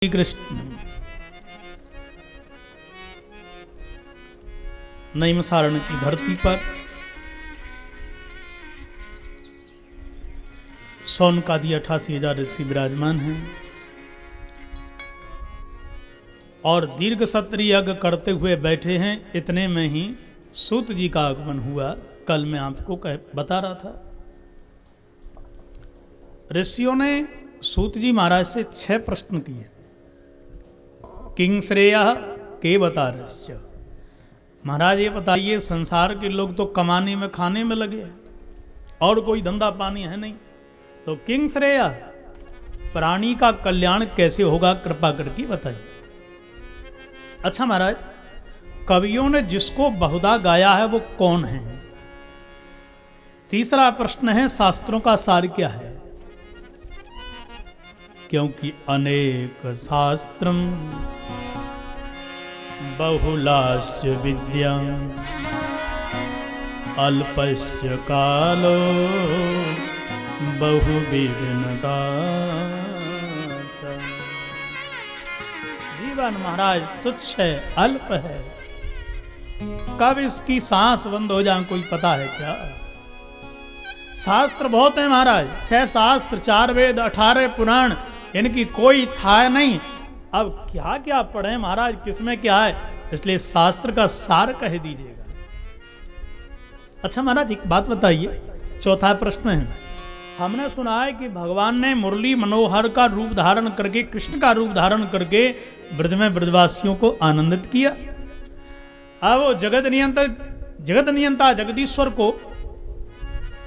श्री कृष्ण नैमिषारण्य की धरती पर सौनकादि 88,000 ऋषि विराजमान हैं और दीर्घ सत्र यज्ञ करते हुए बैठे हैं। इतने में ही सूत जी का आगमन हुआ। कल मैं आपको बता रहा था, ऋषियों ने सूत जी महाराज से 6 प्रश्न किए। किंग श्रेया के बतारश्च, महाराज ये बताइए, संसार के लोग तो कमाने में खाने में लगे हैं और कोई धंधा पानी है नहीं, तो किंग श्रेया प्राणी का कल्याण कैसे होगा, कृपा करके बताइए। अच्छा महाराज, कवियों ने जिसको बहुधा गाया है वो कौन है? तीसरा प्रश्न है, शास्त्रों का सार क्या है? क्योंकि अनेक शास्त्रम बहुलाश्च विद्या अल्पश्च कालो बहुविघ्नता। जीवन महाराज तुच्छ है, अल्प है, कब इसकी सांस बंद हो जाए कोई पता है क्या? शास्त्र बहुत है महाराज, 6 शास्त्र, 4 वेद, 18 पुराण, इनकी कोई था नहीं। अब क्या क्या पढ़े महाराज, किसमें क्या है, इसलिए शास्त्र का सार कह दीजिएगा। अच्छा महाराज एक बात बताइए, चौथा प्रश्न है, हमने सुना है कि भगवान ने मुरली मनोहर का रूप धारण करके, कृष्ण का रूप धारण करके ब्रज में ब्रजवासियों को आनंदित किया। अब जगत नियंता जगदीश्वर को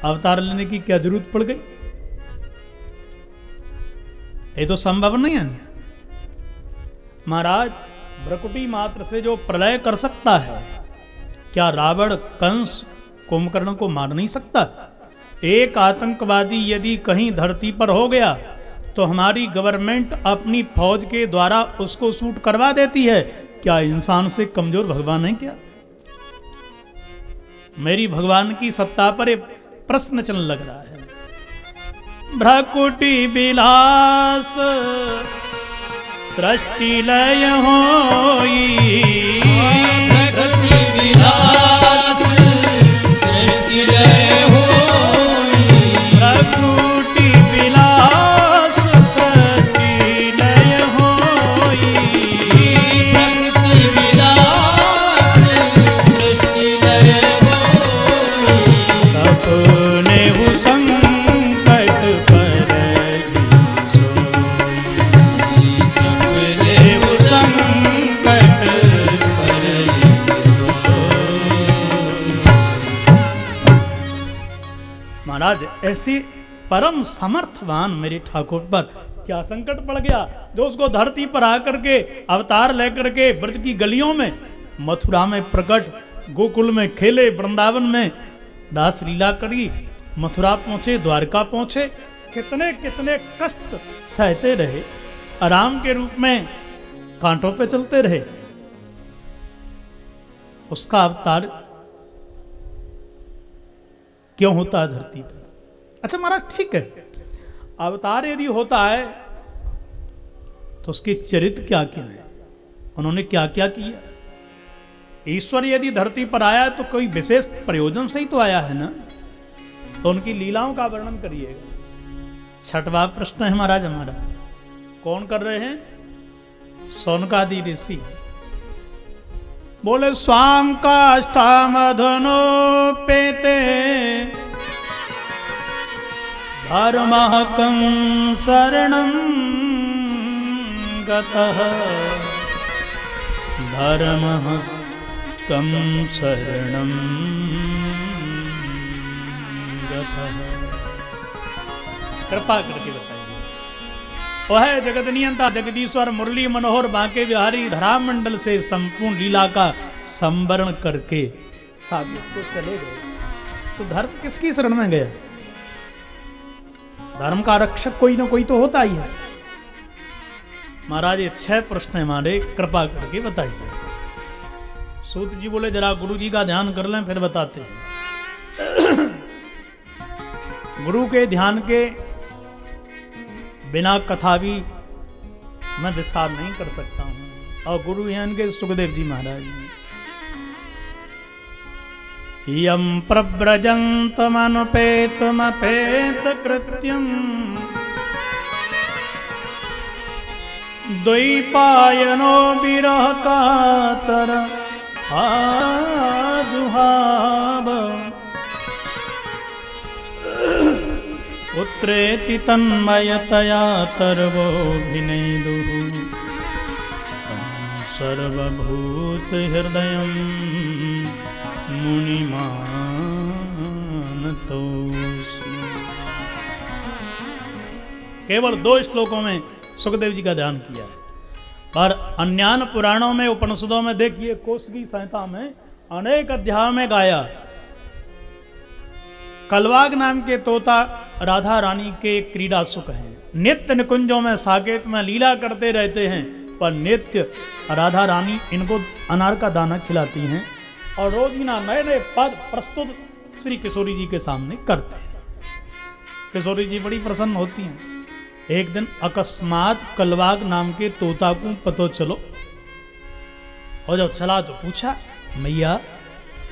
अवतार लेने की क्या जरूरत पड़ गई? ये तो संभव नहीं है। महाराज भ्रकुटी मात्र से जो प्रलय कर सकता है, क्या रावण कंस कुंभकर्ण को मार नहीं सकता? एक आतंकवादी यदि कहीं धरती पर हो गया तो हमारी गवर्नमेंट अपनी फौज के द्वारा उसको शूट करवा देती है। क्या इंसान से कमजोर भगवान है क्या? मेरी भगवान की सत्ता पर एक प्रश्न चलने लग रहा है। भ्रकुटी विलास सृष्टि लय होई, भ्रकुटी विलास सृष्टि लय होई, भ्रकुटी विलास सृष्टि लय होई, भ्रकुटी विलास सृष्टि लय होई, अपने महाराज ऐसे परम समर्थवान मेरे ठाकुर पर क्या संकट पड़ गया, जो उसको धरती पर आकर के अवतार लेकर के ब्रज की गलियों में, मथुरा में प्रकट, गोकुल में खेले, वृंदावन में दास लीला करी, मथुरा पहुंचे, द्वारका पहुंचे, कितने कितने कष्ट सहते रहे, आराम के रूप में कांटों पे चलते रहे। उसका अवतार क्यों होता है धरती पर? अच्छा महाराज ठीक है, अवतार यदि होता है तो उसके चरित्र क्या क्या है, उन्होंने क्या क्या किया? ईश्वर यदि धरती पर आया तो कोई विशेष प्रयोजन से ही तो आया है ना, तो उनकी लीलाओं का वर्णन करिएगा। 6वां प्रश्न है महाराज हमारा, कौन कर रहे हैं? सौनकादि ऋषि बोले, स्वाम काष्ठामधनो पेते धर्महकं शरणं गतः, धर्महकं शरणं गतः। कृपा करके बताइए। वह जगत नियंता जगदीश्वर मुरली मनोहर बांके बिहारी धरामंडल से संपूर्ण लीला का संवरण करके साबित को चले गए। तो धर्म किसकी शरण में गया? धर्म का रक्षक कोई ना कोई तो होता ही है। महाराज ये 6 प्रश्न हमारे, कृपा करके बताइए। सूत जी बोले, जरा गुरु जी का ध्यान कर लें फिर बताते हैं। गुरु के ध्यान के बिना कथा भी मैं विस्तार नहीं कर सकता हूं। और गुरु हैं इनके सुखदेव जी महाराज जी। यम प्रव्रजन्तमनुपेतमपेत कृत्यम द्वैपायनो विरह कातर आजुहाव पुत्रेति तन्मयतया तर्वोऽभिनेदुः सर्वभूत हृदयं मुनिमानतोऽस्मि। केवल 2 श्लोकों में सुखदेव जी का ध्यान किया है, पर अन्यान्य पुराणों में उपनिषदों में देखिए कौशिकी संहिता में अनेक अध्यायों में गाया। कलवाग नाम के तोता राधा रानी के क्रीड़ा सुख हैं, नित्य निकुंजों में साकेत में लीला करते रहते हैं, पर नित्य राधा रानी इनको अनार का दाना खिलाती हैं और रोजीना नए नए पद प्रस्तुत श्री किशोरी जी के सामने करते हैं। किशोरी जी बड़ी प्रसन्न होती हैं। एक दिन अकस्मात कलवाग नाम के तोता को पतो चलो, और जब चला तो पूछा, मैया?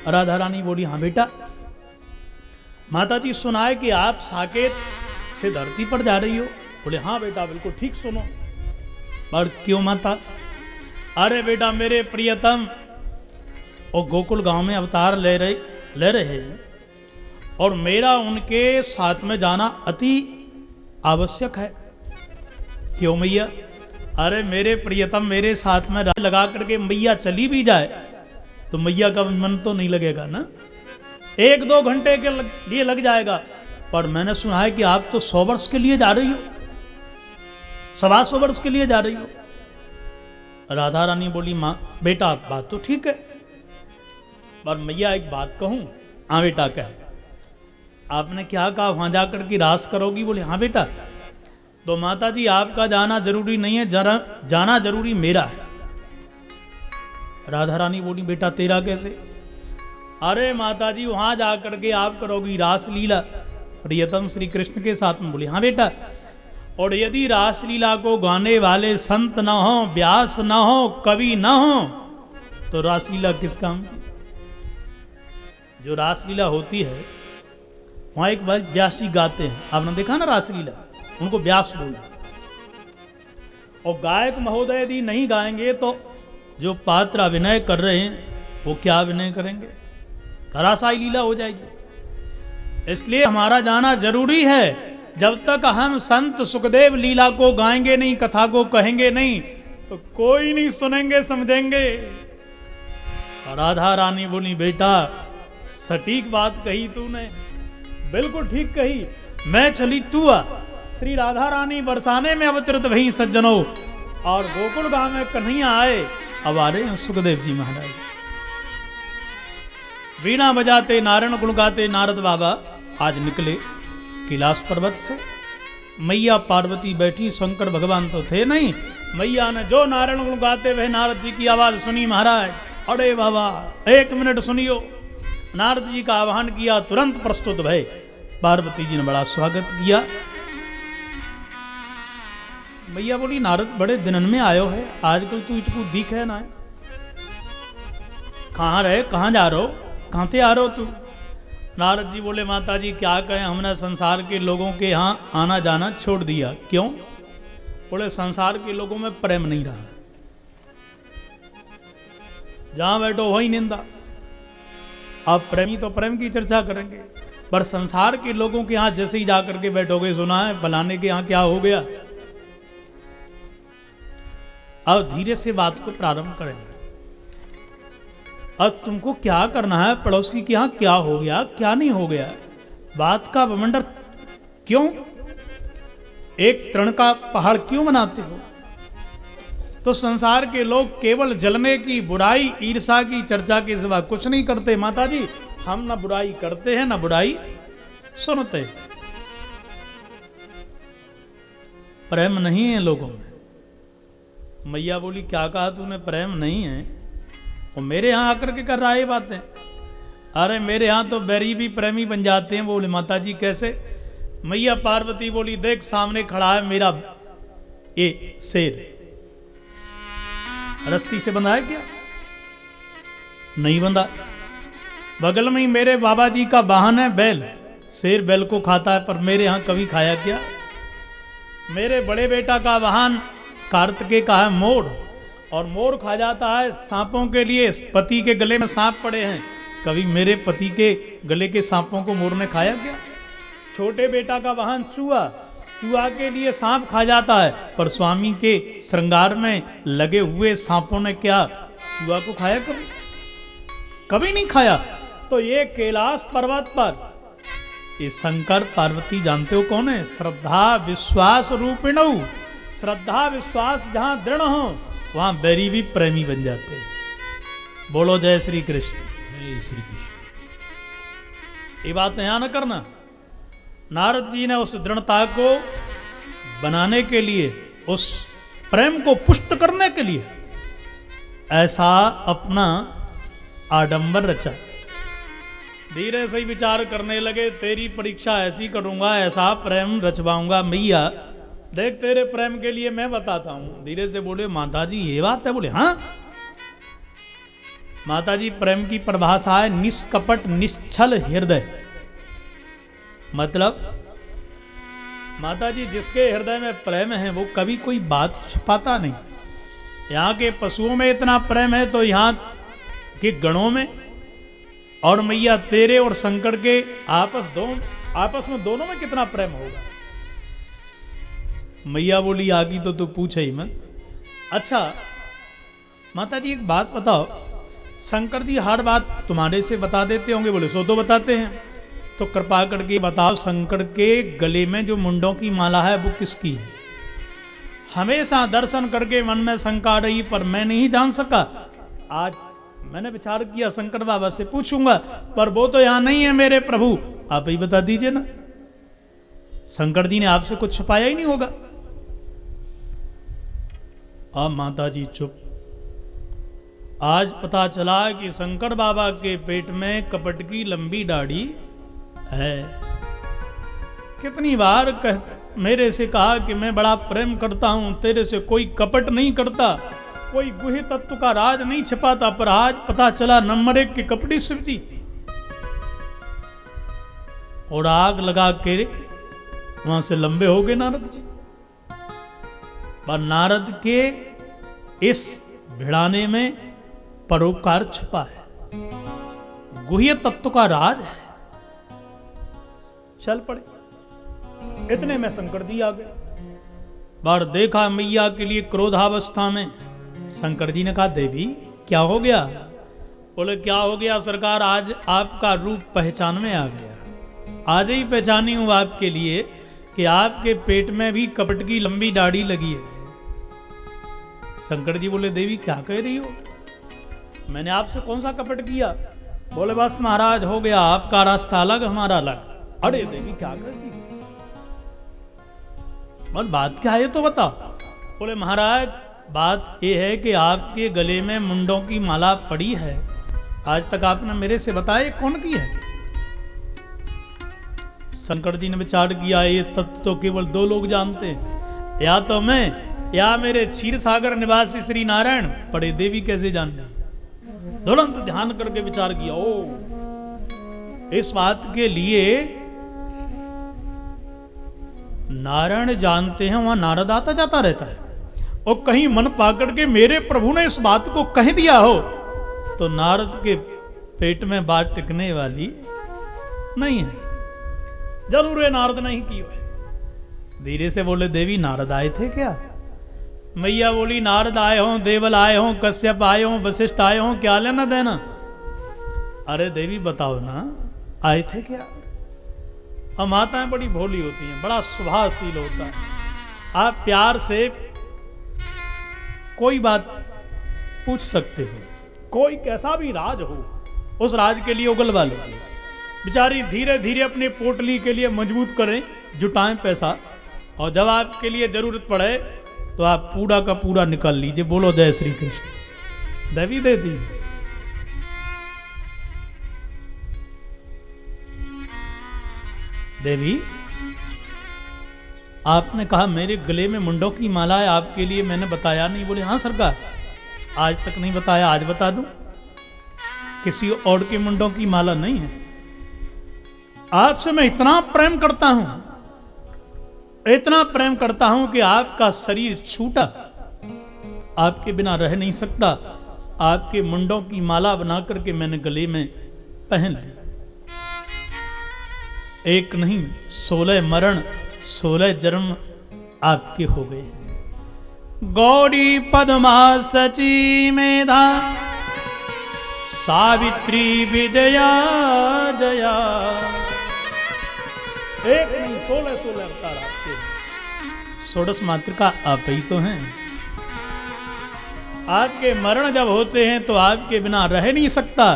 राधा रानी बोली, हाँ बेटा। माता जी सुना है कि आप साकेत से धरती पर जा रही हो। बोले, हाँ बेटा बिल्कुल ठीक सुनो। पर क्यों माता? अरे बेटा मेरे प्रियतम और गोकुल गांव में अवतार ले रहे हैं और मेरा उनके साथ में जाना अति आवश्यक है। क्यों मैया? अरे मेरे प्रियतम मेरे साथ में लगा करके मैया चली भी जाए तो मैया का मन तो नहीं लगेगा ना, 1-2 घंटे के लिए लग जाएगा। पर मैंने सुना है कि आप तो 100 वर्ष के लिए जा रही हो, 125 वर्ष के लिए जा रही हो। राधा रानी बोली, माँ बेटा बात तो ठीक है, पर मैया एक बात कहूं? हाँ बेटा कह। आपने क्या कहा, वहां जाकर के रास करोगी? बोले, हाँ बेटा। तो माता जी आपका जाना जरूरी नहीं है, जाना जरूरी मेरा है। राधा रानी बोली, बेटा तेरा कैसे? अरे माता जी वहां जाकर के आप करोगी रास लीला प्रियतम श्री कृष्ण के साथ में। बोली, हाँ बेटा। और यदि रासलीला को गाने वाले संत न हो, व्यास न हो, कवि न हो, तो रासलीला किस काम की? जो रासलीला होती है वहां एक बार व्यास जी गाते हैं, आपने देखा ना रासलीला, उनको व्यास बोलते। और गायक महोदय यदि नहीं गाएंगे तो जो पात्र अभिनय कर रहे हैं वो क्या अभिनय करेंगे? धराशायी लीला हो जाएगी। इसलिए हमारा जाना जरूरी है। जब तक हम संत सुखदेव लीला को गाएंगे नहीं, कथा को कहेंगे नहीं, तो कोई नहीं सुनेंगे समझेंगे। राधा रानी बोली, बेटा सटीक बात कही तूने, बिल्कुल ठीक कही। मैं चली तू आ। श्री राधा रानी बरसाने में अवतरित भई सज्जनों, और गोकुल गांव में कन्हैया आए। अब आ रहे हैं सुखदेव जी महाराज, वीणा बजाते नारायण गुण गाते नारद बाबा आज निकले कैलाश पर्वत से। मैया पार्वती बैठी, शंकर भगवान तो थे नहीं। मैया ने जो नारायण गुण गाते हुए नारद जी की आवाज सुनी, महाराज अरे बाबा 1 मिनट सुनियो। नारद जी का आह्वान किया, तुरंत प्रस्तुत भय। पार्वती जी ने बड़ा स्वागत किया। मैया बोली, नारद बड़े दिनन में आयो है, आजकल तू इतको दिख है ना, कहाँ रहे, कहाँ जा रहे हो, कहाँ से आ रहे हो तू? नारद जी बोले, माता जी क्या कहें, हमने संसार के लोगों के यहाँ आना जाना छोड़ दिया। क्यों? बोले, संसार के लोगों में प्रेम नहीं रहा, जहां बैठो वही निंदा। अब प्रेमी तो प्रेम की चर्चा करेंगे, पर संसार के लोगों के यहाँ जैसे ही जाकर के बैठोगे, सुना है फलाने के यहाँ क्या हो गया। अब धीरे से बात को प्रारंभ करेंगे। अब तुमको क्या करना है, पड़ोसी के यहाँ क्या हो गया, क्या नहीं हो गया, बात का बवंडर क्यों, एक तृण का पहाड़ क्यों बनाते हो? तो संसार के लोग केवल जलने की, बुराई, ईर्षा की चर्चा के सिवा कुछ नहीं करते। माता जी हम न बुराई करते हैं न बुराई सुनते। प्रेम नहीं है लोगों में। मैया बोली, क्या कहा तूने, प्रेम नहीं है? वो मेरे यहाँ आकर के कर रहा है ये बातें? अरे मेरे यहाँ तो बैरी भी प्रेमी बन जाते हैं। बोले, माता जी कैसे? मैया पार्वती बोली, देख सामने खड़ा है मेरा ये शेर, रस्सी से बंधा है क्या? नहीं बंधा। बगल में ही मेरे बाबा जी का वाहन है बैल, शेर बैल को खाता है, पर मेरे यहाँ कभी खाया क्या? मेरे बड़े बेटा का वाहन कार्तिकेय का है मोर, और मोर खा जाता है सांपों के लिए। पति के गले में सांप पड़े हैं, कभी मेरे पति के गले के सांपों को मोर ने खाया क्या? छोटे बेटा का वाहन चूहा, चूहा के लिए सांप खा जाता है, पर स्वामी के श्रृंगार में लगे हुए सांपों ने क्या चूहा को खाया? कभी कभी नहीं खाया। तो ये कैलाश पर्वत पर ये शंकर पार्वती जानते हो कौन है? श्रद्धा विश्वास रूपिणौ। श्रद्धा विश्वास जहां दृढ़ हो वहां बैरी भी प्रेमी बन जाते हैं। बोलो जय श्री कृष्ण। जय श्री कृष्ण। ये बात यहाँ न करना। नारद जी ने उस दृढ़ता को बनाने के लिए, उस प्रेम को पुष्ट करने के लिए ऐसा अपना आडंबर रचा। धीरे से ही विचार करने लगे, तेरी परीक्षा ऐसी करूंगा, ऐसा प्रेम रचवाऊंगा मैया, देख तेरे प्रेम के लिए मैं बताता हूं। धीरे से बोले, माता जी ये बात है? बोले हाँ। माता जी प्रेम की परिभाषा है निष्कपट निश्चल हृदय। मतलब माता जी जिसके हृदय में प्रेम है वो कभी कोई बात छुपाता नहीं। यहाँ के पशुओं में इतना प्रेम है तो यहाँ के गणों में, और मैया तेरे और शंकर के आपस में दोनों में कितना प्रेम होगा। मैया बोली आगी तो तू पूछे ही मत। अच्छा माता जी एक बात बताओ, शंकर जी हर बात तुम्हारे से बता देते होंगे? बोले सो तो बताते हैं। तो कृपा करके बताओ, शंकर के गले में जो मुंडों की माला है वो किसकी है? हमेशा दर्शन करके मन में शंका रही, पर मैं नहीं जान सका। आज मैंने विचार किया शंकर बाबा से पूछूंगा, पर वो तो यहां नहीं है मेरे प्रभु, आप ही बता दीजिए ना। शंकर जी ने आपसे कुछ छुपाया ही नहीं होगा। अब माता जी चुप। आज पता चला कि शंकर बाबा के पेट में कपट की लंबी दाढ़ी है। कितनी बार मेरे से कहा कि मैं बड़ा प्रेम करता हूं, तेरे से कोई कपट नहीं करता, कोई गुह्य तत्व का राज नहीं छिपाता, पर आज पता चला नंबर 1 के कपटी शिव जी। और आग लगा के वहां से लंबे हो गए नारद जी। पर नारद के इस भिड़ाने में परोपकार छुपा है, गुह्य तत्व का राज है। चल पड़े। इतने में शंकर जी आ गए। बार देखा मैया के लिए क्रोधावस्था में। शंकर जी ने कहा देवी क्या हो गया? बोले क्या हो गया सरकार, आज आपका रूप पहचान में आ गया। आज ही पहचानी हूं आपके लिए कि आपके पेट में भी कपट की लंबी दाढ़ी लगी है। शंकर जी बोले देवी क्या कह रही हो? मैंने आपसे कौन सा कपट किया? बोले बस महाराज हो गया, आपका रास्ता अलग हमारा अलग। अरे देवी क्या करती, बस बात क्या है तो बता। बोले महाराज बात यह है कि आपके गले में मुंडों की माला पड़ी है, आज तक आपने मेरे से बताया कौन की है? शंकर जी ने विचार किया ये तत्व तो केवल 2 लोग जानते हैं, या तो मैं या मेरे क्षीर सागर निवासी श्री नारायण। पड़े देवी कैसे जानते? तुरंत ध्यान करके विचार किया, ओ इस बात के लिए नारायण जानते हैं, वहां नारद आता जाता रहता है, और कहीं मन पाकर के मेरे प्रभु ने इस बात को कह दिया हो तो नारद के पेट में बात टिकने वाली नहीं है। जरूर है नारद नहीं की है। धीरे से बोले देवी नारद आए थे क्या? मैया बोली नारद आए हों, देवल आए हों, कश्यप आए हों, वशिष्ठ आए हों, क्या लेना देना? अरे देवी बताओ ना आए थे क्या? और माताएं बड़ी भोली होती हैं, बड़ा स्वभावशील होता है। आप प्यार से कोई बात पूछ सकते हो, कोई कैसा भी राज हो, उस राज के लिए उगलवा लो। बेचारी धीरे धीरे अपने पोटली के लिए मजबूत करें, जुटाएं पैसा, और जब आपके लिए जरूरत पड़े तो आप पूरा का पूरा निकाल लीजिए। बोलो जय श्री कृष्ण। देवी दे दी। देवी आपने कहा मेरे गले में मुंडों की माला है, आपके लिए मैंने बताया नहीं? बोले हाँ सरकार। आज तक नहीं बताया, आज बता दूं। किसी और के मुंडों की माला नहीं है। आपसे मैं इतना प्रेम करता हूं, इतना प्रेम करता हूं कि आपका शरीर छूटा, आपके बिना रह नहीं सकता। आपके मुंडों की माला बना करके मैंने गले में पहन ली। एक नहीं 16 मरण, 16 जन्म आपके हो गए। गौरी पद्मा सची मेधा, सावित्री विद्या जया। एक नहीं 16 अवतार आपके। षोडश मातृका आप ही तो हैं। आपके मरण जब होते हैं तो आपके बिना रह नहीं सकता,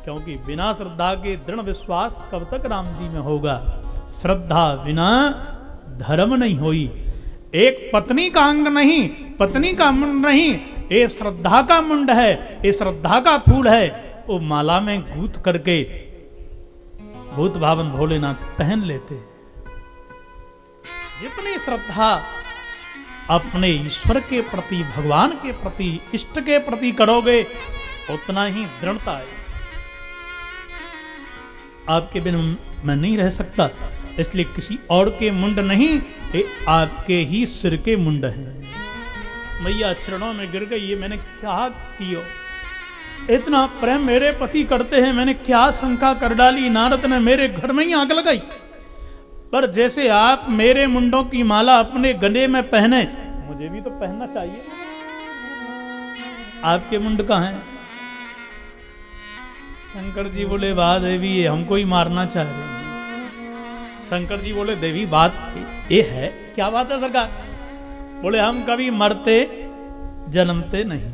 क्योंकि बिना श्रद्धा के दृढ़ विश्वास कब तक राम जी में होगा। श्रद्धा बिना धर्म नहीं होई। एक पत्नी का अंग नहीं, पत्नी का मुंड नहीं, ये श्रद्धा का मुंड है, ये श्रद्धा का फूल है। वो माला में गूंथ करके भूत भावन भोलेनाथ पहन लेते। जितनी श्रद्धा अपने ईश्वर के प्रति, भगवान के प्रति, इष्ट के प्रति करोगे, उतना ही दृढ़ता है। आपके बिना मैं नहीं रह सकता, इसलिए किसी और के मुंड नहीं, ये आपके ही सिर के मुंड हैं। मैया चरणों में गिर गई, ये मैंने क्या किया? इतना प्रेम मेरे पति करते हैं, मैंने क्या शंका कर डाली? नारद ने मेरे घर में ही आग लगाई। पर जैसे आप मेरे मुंडों की माला अपने गले में पहने, मुझे भी तो पहनना चाहिए। आपके मुंड कहाँ है? शंकर जी बोले वाह देवी, ये हमको ही मारना चाह रहे हैं। शंकर जी बोले देवी बात ये है, क्या बात है सरकार? बोले हम कभी मरते जन्मते नहीं।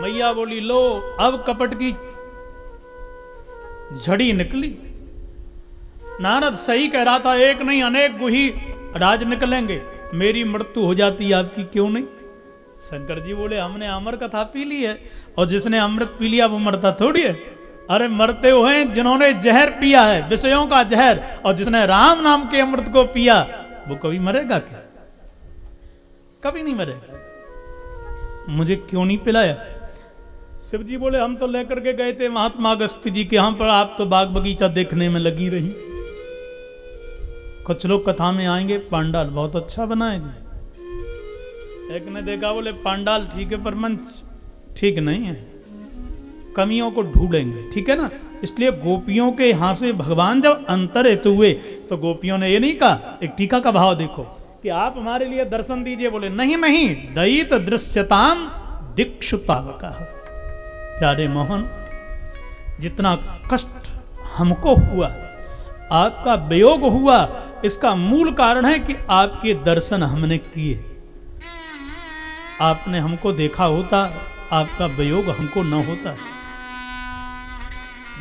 मैया बोली लो अब कपट की झड़ी निकली। नारद सही कह रहा था, एक नहीं अनेक गुही राज निकलेंगे, मेरी मृत्यु हो जाती आपकी क्यों नहीं? शंकर जी बोले हमने अमर कथा पी ली है, और जिसने अमृत पी लिया वो मरता थोड़ी है। अरे मरते हुए जिन्होंने जहर पिया है, विषयों का जहर, और जिसने राम नाम के अमृत को पिया वो कभी मरेगा क्या? कभी नहीं मरेगा। मुझे क्यों नहीं पिलाया? शिव जी बोले हम तो लेकर के गए थे महात्मा अगस्त्य जी के यहाँ पर, आप तो बाग बगीचा देखने में लगी रही। कुछ लोग कथा में आएंगे, पांडाल बहुत अच्छा बनाए जी। एक ने देखा, बोले पांडाल ठीक है पर मंच ठीक नहीं है, कमियों को ढूंढेंगे, ठीक है ना। इसलिए गोपियों के यहां से भगवान जब अंतर हेतु हुए तो गोपियों ने ये नहीं कहा, एक टीका का भाव देखो कि आप हमारे लिए दर्शन दीजिए। बोले नहीं नहीं, दयित दृश्यताम दीक्षुतावका। प्यारे मोहन, जितना कष्ट हमको हुआ, आपका वियोग हुआ, इसका मूल कारण है कि आपके दर्शन हमने किए। आपने हमको देखा होता, आपका वियोग हमको न होता।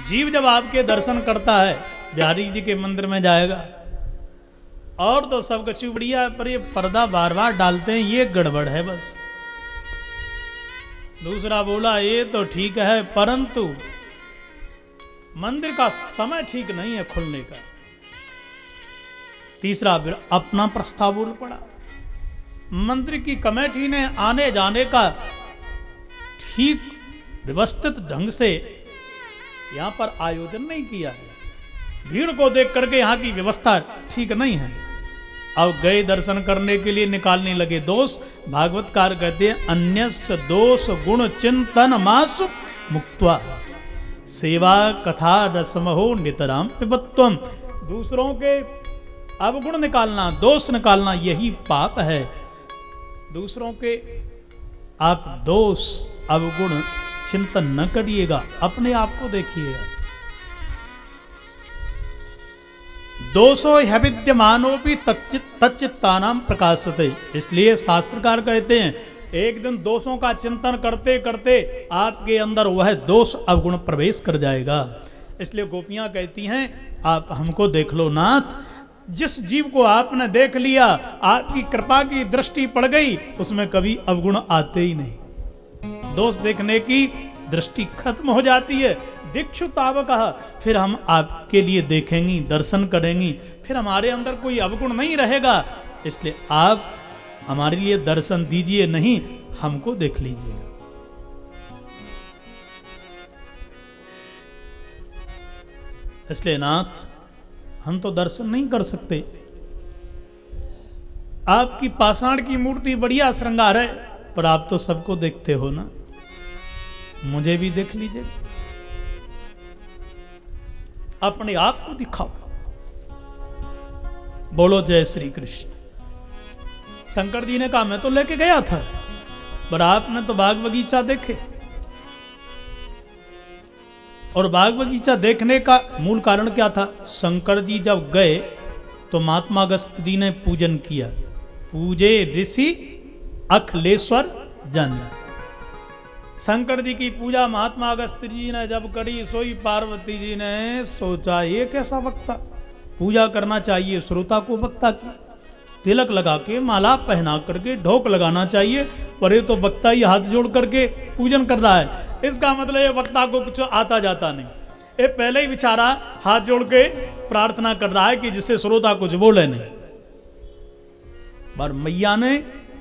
जीव जब आपके दर्शन करता है, बिहारी जी के मंदिर में जाएगा, और तो सब कुछ बढ़िया, पर ये पर्दा बार बार डालते हैं, ये गड़बड़ है बस। दूसरा बोला ये तो ठीक है, परंतु मंदिर का समय ठीक नहीं है खुलने का। तीसरा अपना प्रस्ताव बोल पड़ा। मंदिर की कमेटी ने आने जाने का ठीक व्यवस्थित ढंग से यहां पर आयोजन नहीं किया है। भीड़ को देख करके यहां की व्यवस्था ठीक नहीं है। अब गए दर्शन करने के लिए, निकालने लगे दोष। भागवतकार कहते हैं अन्यस्य दोष गुण चिंतन मासु मुक्त्वा सेवा कथा रसमहो नितराम पिबत्वम। दूसरों के अवगुण निकालना, दोष निकालना, यही पाप है। दूसरों के आप दोष अवगुण चिंतन न करिएगा, अपने आप को देखिएगा। दोषो ह्यविद्यमानो भी तच्चित्तानाम प्रकाशते। इसलिए शास्त्रकार कहते हैं एक दिन दोषों का चिंतन करते करते आपके अंदर वह दोष अवगुण प्रवेश कर जाएगा। इसलिए गोपियां कहती हैं आप हमको देख लो नाथ, जिस जीव को आपने देख लिया, आपकी कृपा की दृष्टि पड़ गई, उसमें कभी अवगुण आते ही नहीं। दोष देखने की दृष्टि खत्म हो जाती है। दीक्षुतावकः, फिर हम आपके लिए देखेंगी, दर्शन करेंगी, फिर हमारे अंदर कोई अवगुण नहीं रहेगा। इसलिए आप हमारे लिए दर्शन दीजिए, नहीं हमको देख लीजिएगा। इसलिए नाथ हम तो दर्शन नहीं कर सकते। आपकी पाषाण की मूर्ति बढ़िया श्रृंगार है, पर आप तो सबको देखते हो ना, मुझे भी देख लीजिए, अपने आप को दिखाओ। बोलो जय श्री कृष्ण। शंकर जी ने कहा मैं तो लेके गया था, पर आपने तो बाग बगीचा देखे। और बाग बगीचा देखने का मूल कारण क्या था? शंकर जी जब गए तो महात्मा अगस्त्य जी ने पूजन किया। पूजे ऋषि अखिलेश्वर जन। शंकर जी की पूजा महात्मा अगस्त्य जी ने जब करी, सोई पार्वती जी ने सोचा ये कैसा वक्ता, पूजा करना चाहिए श्रोता को वक्ता की, तिलक लगा के माला पहना करके ढोक लगाना चाहिए, पर ये तो वक्ता ही हाथ जोड़ करके पूजन कर रहा है, इसका मतलब ये वक्ता को कुछ आता जाता नहीं। ये पहले ही बेचारा हाथ जोड़ के प्रार्थना कर रहा है कि जिससे श्रोता कुछ बोले नहीं। पर मैया ने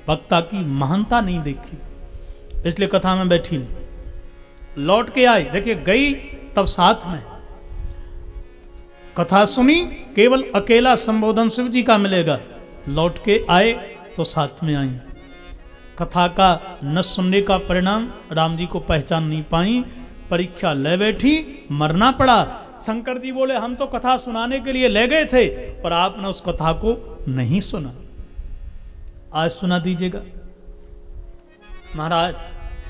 वक्ता की महानता नहीं देखी, इसलिए कथा में बैठी नहीं। लौट के आई, देखिए गई तब साथ में कथा सुनी, केवल अकेला संबोधन शिव जी का मिलेगा। लौट के आए तो साथ में आई। कथा का न सुनने का परिणाम, राम जी को पहचान नहीं पाई, परीक्षा ले बैठी, मरना पड़ा। शंकर जी बोले हम तो कथा सुनाने के लिए ले गए थे, पर आपने उस कथा को नहीं सुना, आज सुना दीजिएगा। महाराज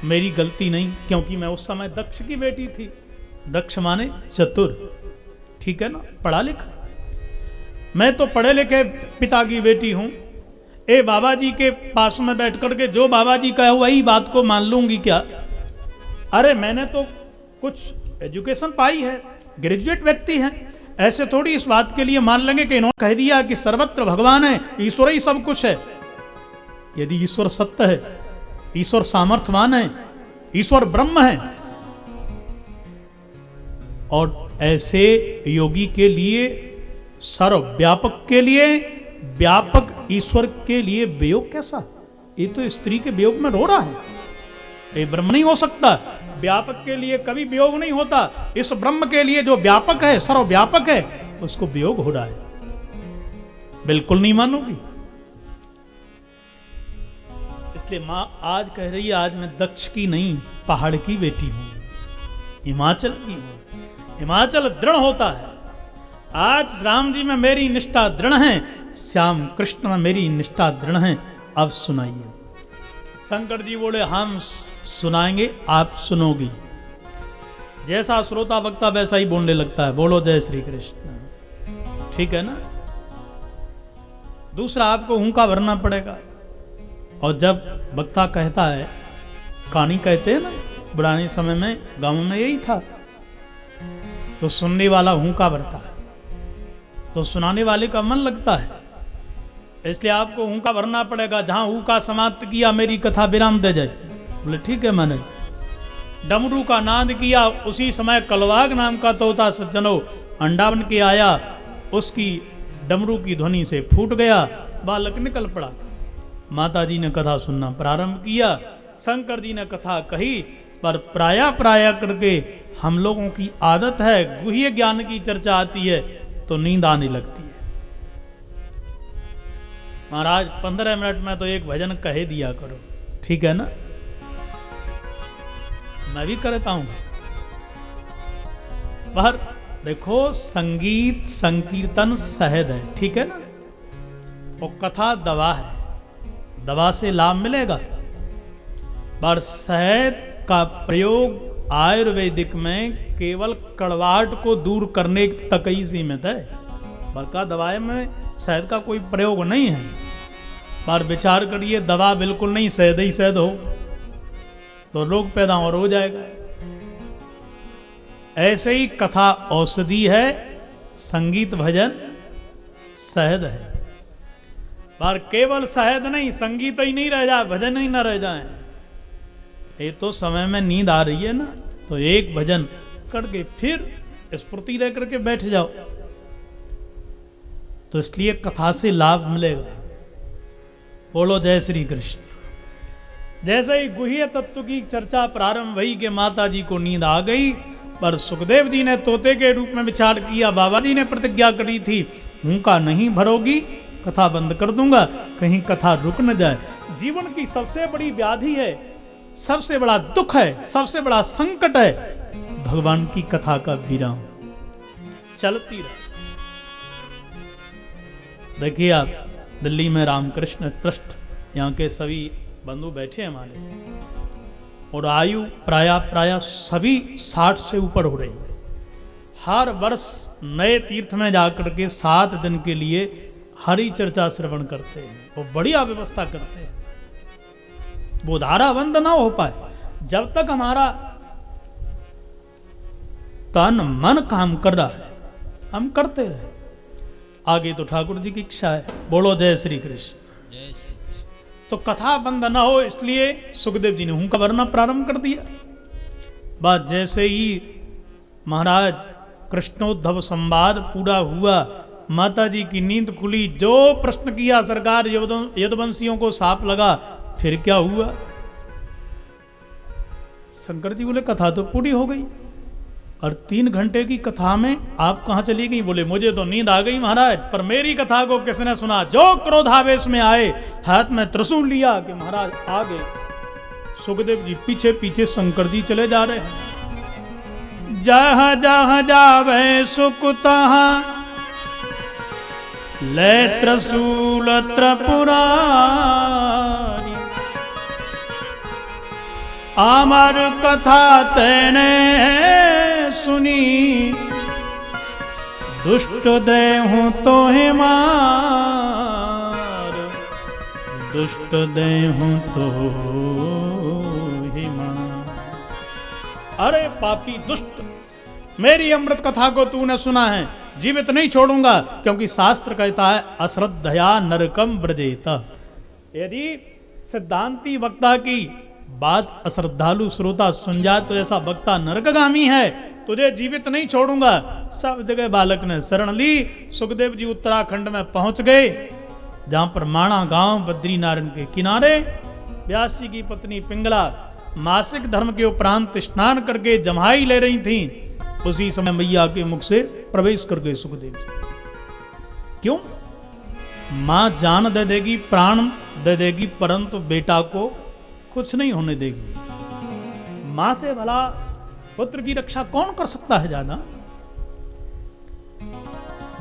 मेरी गलती नहीं, क्योंकि मैं उस समय दक्ष की बेटी थी। दक्ष माने चतुर, ठीक है ना, पढ़ा लिखा। मैं तो पढ़े लिखे पिता की बेटी हूं। ए बाबा जी के पास में बैठ करके जो बाबा जी कहे वही बात को मान लूंगी क्या? अरे मैंने तो कुछ एजुकेशन पाई है, ग्रेजुएट व्यक्ति हैं, ऐसे थोड़ी इस बात के लिए मान लेंगे कि इन्होंने कह दिया कि सर्वत्र भगवान है, ईश्वर ही सब कुछ है। यदि ईश्वर सत्य है, ईश्वर सामर्थ्यवान है, ईश्वर ब्रह्म है, और ऐसे योगी के लिए, सर्वव्यापक के लिए, व्यापक ईश्वर के लिए वियोग कैसा? ये तो स्त्री के वियोग में रो रहा है। ये ब्रह्म नहीं हो सकता, व्यापक के लिए कभी वियोग नहीं होता। इस ब्रह्म के लिए जो व्यापक है, सर्वव्यापक है, उसको वियोग हो रहा है। बिल्कुल नहीं मानोगी। इसलिए मां आज कह रही है, आज मैं दक्ष की नहीं पहाड़ की बेटी हूं, हिमाचल की हूं। हिमाचल दृढ़ होता है। आज राम जी में मेरी निष्ठा दृढ़ है, श्याम कृष्ण में मेरी निष्ठा दृढ़ है। अब सुनाइए। शंकर जी बोले हम सुनाएंगे, आप सुनोगी। जैसा श्रोता वक्ता वैसा ही बोलने लगता है। बोलो जय श्री कृष्ण, ठीक है ना। दूसरा आपको हुंका भरना पड़ेगा। और जब वक्ता कहता है, कहानी कहते हैं ना, पुराने समय में गांव में यही था, तो सुनने वाला हुंका भरता है तो सुनाने वाले का मन लगता है। इसलिए आपको हुंका भरना पड़ेगा। जहां हुंका समाप्त किया मेरी कथा विराम दे जाए। बोले ठीक है मैंने। डमरू का नाद किया, उसी समय कलवाग नाम का तोता सज्जनों अंडा बन के आया, उसकी डमरू की ध्वनि से फूट गया, बालक निकल पड़ा। माता जी ने कथा सुनना प्रारंभ किया। शंकर जी ने कथा कही, पर प्राया करके हम लोगों की आदत है, गुह्य ज्ञान की चर्चा आती है तो नींद आने लगती है। महाराज 15 मिनट में तो एक भजन कहे दिया करो, ठीक है ना। मैं भी करता हूं। पर देखो संगीत संकीर्तन सहज है, ठीक है ना। और कथा दवा है, दवा से लाभ मिलेगा। पर शहद का प्रयोग आयुर्वेदिक में केवल कड़वाहट को दूर करने तक ही सीमित है। बड़का दवाई में शहद का कोई प्रयोग नहीं है। पर विचार करिए, दवा बिल्कुल नहीं, शहद ही शहद हो तो रोग पैदा और हो जाएगा। ऐसे ही कथा औषधि है, संगीत भजन शहद है। पर केवल शहद नहीं, संगीत ही नहीं रह जाए, भजन ही न रह जाए। ये तो समय में नींद आ रही है ना, तो एक भजन करके फिर स्फूर्ति रह करके बैठ जाओ, तो इसलिए कथा से लाभ मिलेगा। बोलो जय श्री कृष्ण। जैसे ही गुह्य तत्व की चर्चा प्रारंभ हुई कि माता जी को नींद आ गई, पर सुखदेव जी ने तोते के रूप में विचार किया। बाबा जी ने प्रतिज्ञा करी थी, हुंका नहीं भरोगी, कथा बंद कर दूंगा, कहीं कथा रुक न जाए। जीवन की सबसे बड़ी व्याधि है, सबसे बड़ा दुख है, सबसे बड़ा संकट है भगवान की कथा का विराम। चलती रहे। देखिए आप दिल्ली में रामकृष्ण ट्रस्ट, यहाँ के सभी बंधु बैठे हैं हमारे, और आयु प्राय सभी 60 से ऊपर हो रही है। हर वर्ष नए तीर्थ में जाकर के 7 दिन के लिए हरि चर्चा श्रवण करते हैं, वो बढ़िया व्यवस्था करते हैं। वो धारा बंद ना हो पाए जब तक हमारा तन मन काम कर रहा है, हम करते रहे। आगे तो ठाकुर जी की इच्छा है। बोलो जय श्री कृष्ण। जय श्री कृष्ण। तो कथा बंद न हो इसलिए सुखदेव जी ने हुंका भरना प्रारंभ कर दिया। बात जैसे ही महाराज कृष्णोद्धव संवाद पूरा हुआ, माता जी की नींद खुली। जो प्रश्न किया सरकार यदुवंशियों को साफ लगा। फिर क्या हुआ? शंकर जी बोले कथा तो पूरी हो गई, और 3 घंटे की कथा में आप कहां चली गई? बोले मुझे तो नींद आ गई महाराज, पर मेरी कथा को किसने सुना? जो क्रोधावेश में आए, हाथ में त्रिशूल लिया कि महाराज आ गए। सुखदेव जी पीछे पीछे शंकर जी चले जा रहे हैं। जहाँ जहाँ जावे सुख तहाँ ले त्रिशूल त्रिपुरारी, अमर कथा तेने सुनी, दुष्ट देहूं तो हे मार, दुष्ट देहूं तो हे मार। अरे पापी दुष्ट, मेरी अमृत कथा को तूने सुना है, जीवित नहीं छोड़ूंगा, क्योंकि शास्त्र कहता है अश्रद्धया नरकम व्रजेत। यदि सिद्धांती वक्ता की बात अश्रद्धालु श्रोता सुन जाए तो ऐसा वक्ता नरकगामी है, तुझे जीवित नहीं छोड़ूंगा। सब जगह बालक ने शरण ली। सुखदेव जी उत्तराखंड में पहुंच गए, जहां पर माणा गांव बद्रीनारायण के किनारे व्यास जी की पत्नी पिंगला मासिक धर्म के उपरांत स्नान करके जम्हाई ले रही थी। उसी समय मैया के मुख से प्रवेश कर गए सुखदेव जी। क्यों? मां जान दे देगी, प्राण दे देगी, परंतु बेटा को कुछ नहीं होने देगी। मां से भला पुत्र की रक्षा कौन कर सकता है ज्यादा?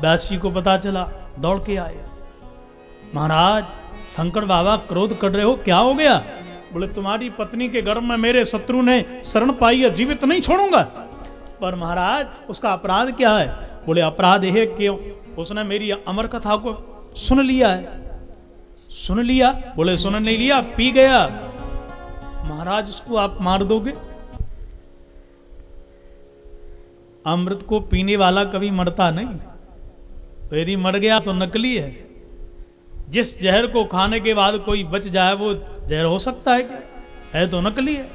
व्यास जी को पता चला, दौड़ के आए। महाराज शंकर बाबा क्रोध कर रहे हो, क्या हो गया? बोले तुम्हारी पत्नी के गर्भ में मेरे शत्रु ने शरण पाई है, जीवित नहीं छोड़ूंगा। पर महाराज उसका अपराध क्या है? बोले अपराध है क्यों? उसने मेरी अमर कथा को सुन लिया है। सुन लिया? बोले सुन नहीं लिया, पी गया। महाराज उसको आप मार दोगे? अमृत को पीने वाला कभी मरता नहीं, तो यदि मर गया तो नकली है। जिस जहर को खाने के बाद कोई बच जाए वो जहर हो सकता है क्या? है तो नकली है।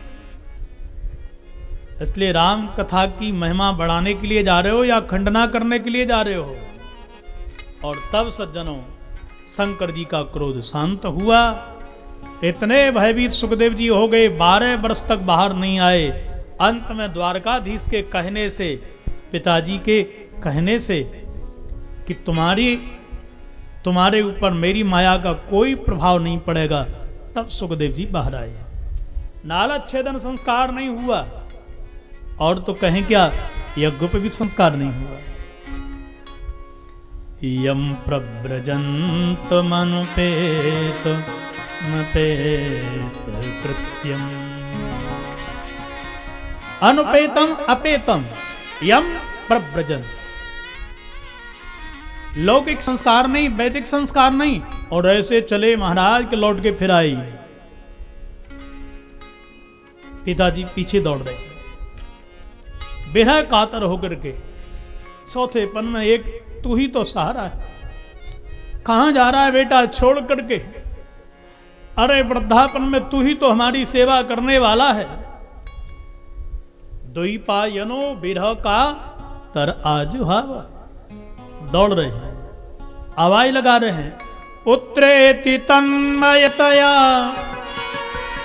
इसलिए राम कथा की महिमा बढ़ाने के लिए जा रहे हो या खंडना करने के लिए जा रहे हो? और तब सज्जनों शंकर जी का क्रोध शांत हुआ। इतने भयभीत सुखदेव जी हो गए, 12 वर्ष तक बाहर नहीं आए। अंत में द्वारकाधीश के कहने से, पिताजी के कहने से कि तुम्हारे ऊपर मेरी माया का कोई प्रभाव नहीं पड़ेगा, तब सुखदेव जी बाहर आए। नालच्छेदन संस्कार नहीं हुआ, और तो कहें क्या, यज्ञोपवीत संस्कार नहीं हुआ। यम प्रव्रजंत मनुपेत मपेत कृत्यम, अनुपेतम अपेतम यम प्रव्रजन। लौकिक संस्कार नहीं, वैदिक संस्कार नहीं, और ऐसे चले महाराज के लौट के फिर आई। पिताजी पीछे दौड़ रहे, बेहद कातर होकर के। चौथेपन में एक तू ही तो सहारा है, कहां जा रहा है बेटा छोड़ करके? अरे वृद्धापन में तू ही तो हमारी सेवा करने वाला है। द्वैपायनो विरह का तर आजुहावा। दौड़ रहे हैं, आवाज लगा रहे हैं, पुत्रेति तन्मयतया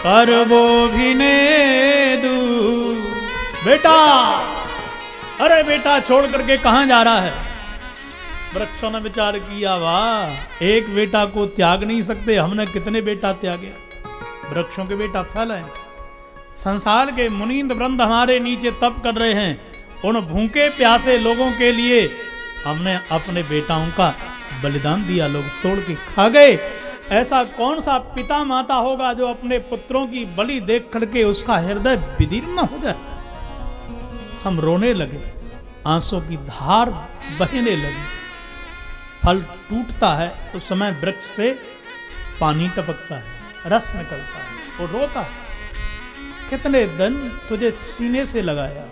करवोऽभिनेदु। बेटा, अरे बेटा छोड़ करके कहां जा रहा है? वृक्षों ने विचार किया, वाह, एक बेटा को त्याग नहीं सकते, हमने कितने बेटा त्यागे। वृक्षों के बेटा फल है। संसार के मुनींद्र वृंद हमारे नीचे तप कर रहे हैं, उन भूखे प्यासे लोगों के लिए हमने अपने बेटाओं का बलिदान दिया, लोग तोड़ के खा गए। ऐसा कौन सा पिता माता होगा जो अपने पुत्रों की बलि देख करके उसका हृदय विदीर्ण हो जाए? हम रोने लगे, आंसू की धार बहने लगी। फल टूटता है उस समय वृक्ष से पानी टपकता है, रस निकलता है, वो रोता है, कितने दिन तुझे सीने से लगाया,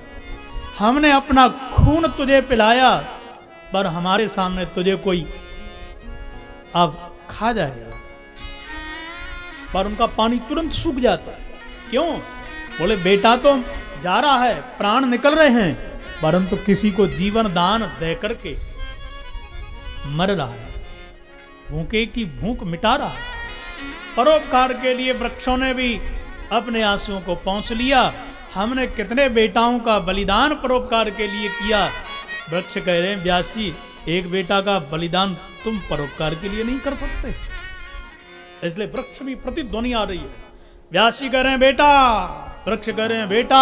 हमने अपना खून तुझे पिलाया, पर हमारे सामने तुझे कोई अब खा जाएगा। पर उनका पानी तुरंत सूख जाता है। क्यों? बोले बेटा तो जा रहा है, प्राण निकल रहे हैं, परंतु किसी को जीवन दान दे करके मर रहा है, भूखे की भूख मिटा रहा है। परोपकार के लिए वृक्षों ने भी अपने आंसुओं को पहुंच लिया। हमने कितने बेटाओं का बलिदान परोपकार के लिए किया। वृक्ष कह रहे हैं, व्यास जी, एक बेटा का बलिदान तुम परोपकार के लिए नहीं कर सकते। इसलिए वृक्ष भी प्रतिध्वनि आ रही है। व्यास जी कह रहे हैं बेटा, वृक्ष कह रहे हैं बेटा।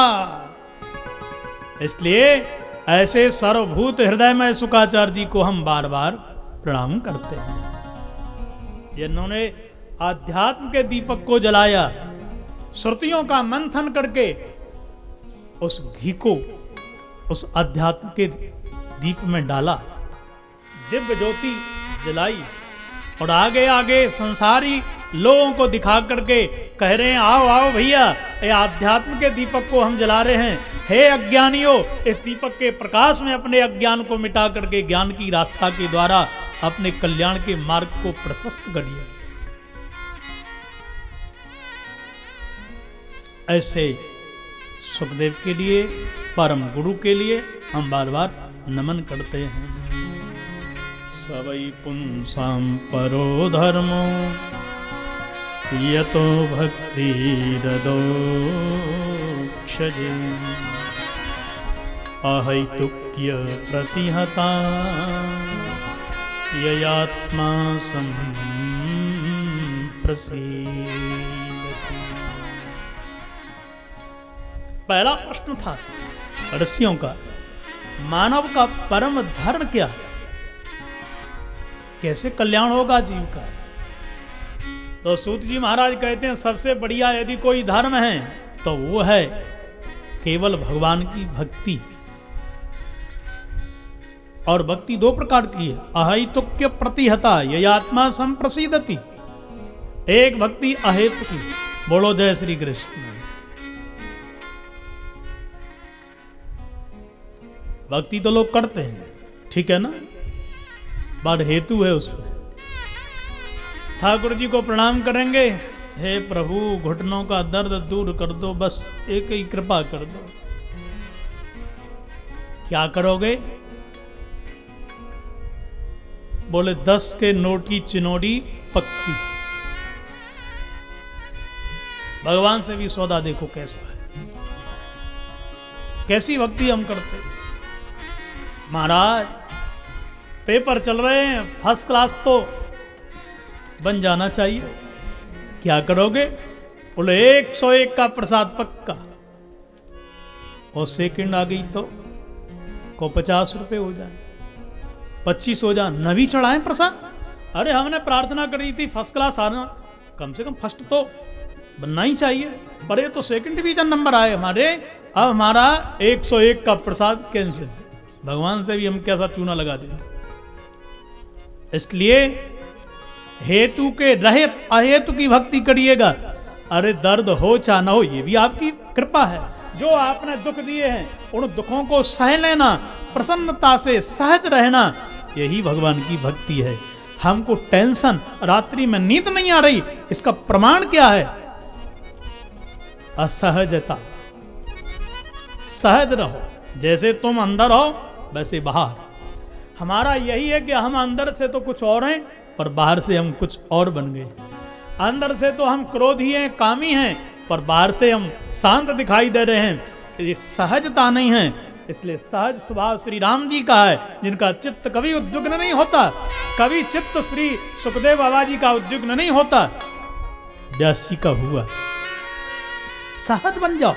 इसलिए ऐसे सर्वभूत हृदय में शुकाचार्य जी को हम बार बार प्रणाम करते हैं, जिन्होंने आध्यात्म के दीपक को जलाया, श्रुतियों का मंथन करके उस घी को उस अध्यात्म के दीप में डाला, दिव्य ज्योति जलाई, और आगे आगे संसारी लोगों को दिखा करके कह रहे हैं, आओ आओ भैया, ये आध्यात्म के दीपक को हम जला रहे हैं। हे अज्ञानियों, इस दीपक के प्रकाश में अपने अज्ञान को मिटा करके ज्ञान की रास्ता के द्वारा अपने कल्याण के मार्ग को प्रशस्त करिए। ऐसे सुखदेव के लिए, परम गुरु के लिए हम बार बार नमन करते हैं। सवै पुंसां परो धर्मो यतो भक्तिरदोक्षजे अहैतुक्य प्रतिहता ययात्मा संप्रसीदति। पहला प्रश्न था ऋषियों का, मानव का परम धर्म क्या है, कैसे कल्याण होगा जीव का? तो सूत जी महाराज कहते हैं, सबसे बढ़िया यदि कोई धर्म है तो वो है केवल भगवान की भक्ति। और भक्ति दो प्रकार की है, अहैतुक्य प्रतिहता ययात्मा संप्रसीदति। एक भक्ति अहेतु की, बोलो जय श्री कृष्ण। भक्ति तो लोग करते हैं, ठीक है ना, बात हेतु है उसमें। ठाकुर जी को प्रणाम करेंगे, हे प्रभु घुटनों का दर्द दूर कर दो, बस एक ही कृपा कर दो। क्या करोगे? बोले 10 के नोट की चिनोड़ी पक्की। भगवान से भी सौदा देखो कैसा है, कैसी भक्ति हम करते। महाराज पेपर चल रहे हैं, फर्स्ट क्लास तो बन जाना चाहिए, क्या करोगे? बोले 101 का प्रसाद पक्का, और सेकंड आ गई तो को 50 रुपए हो जाए, 25 हो जाए, न भी चढ़ाएं प्रसाद। अरे हमने प्रार्थना करी थी फर्स्ट क्लास आना, कम से कम फर्स्ट तो बनना ही चाहिए, पर ये तो सेकंड डिवीजन नंबर आए हमारे, अब हमारा 101 का प्रसाद कैंसिल। भगवान से भी हम कैसा चूना लगा देते। इसलिए हेतु के रहित अहेतु की भक्ति करिएगा। अरे दर्द हो चाहे ना हो, ये भी आपकी कृपा है। जो आपने दुख दिए हैं उन दुखों को सह लेना, प्रसन्नता से सहज रहना, यही भगवान की भक्ति है। हमको टेंशन, रात्रि में नींद नहीं आ रही, इसका प्रमाण क्या है? असहजता। सहज रहो, जैसे तुम अंदर हो वैसे बाहर। हमारा यही है कि हम अंदर से तो कुछ और हैं, पर बाहर से हम कुछ और बन गए। अंदर से तो हम क्रोधी हैं, कामी हैं, पर बाहर से हम शांत दिखाई दे रहे हैं। ये सहजता नहीं है। इसलिए सहज स्वभाव श्री राम जी का है, जिनका चित्त कभी उद्विग्न नहीं होता। कभी चित्त श्री सुखदेव बाबा जी का उद्विग्न नहीं होता। व्यास जी का हुआ। सहज बन जाओ।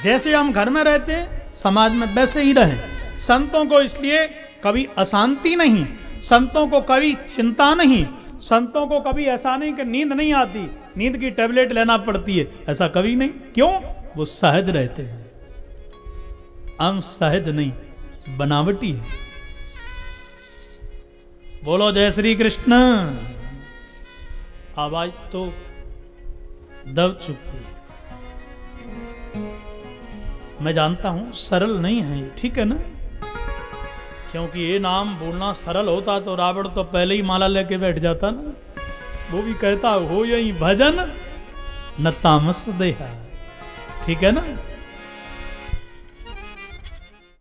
जैसे हम घर में रहते हैं समाज में वैसे ही रहें। संतों को इसलिए कभी अशांति नहीं, संतों को कभी चिंता नहीं, संतों को कभी ऐसा नहीं कि नींद नहीं आती, नींद की टैबलेट लेना पड़ती है, ऐसा कभी नहीं। क्यों? वो सहज रहते हैं। हम सहज नहीं, बनावटी है। बोलो जय श्री कृष्ण। आवाज तो दब चुकी है। मैं जानता हूं सरल नहीं है, ठीक है ना? क्योंकि ये नाम बोलना सरल होता तो रावण तो पहले ही माला लेके बैठ जाता ना। वो भी कहता हो यही भजन न तामस देहा, ठीक है ना?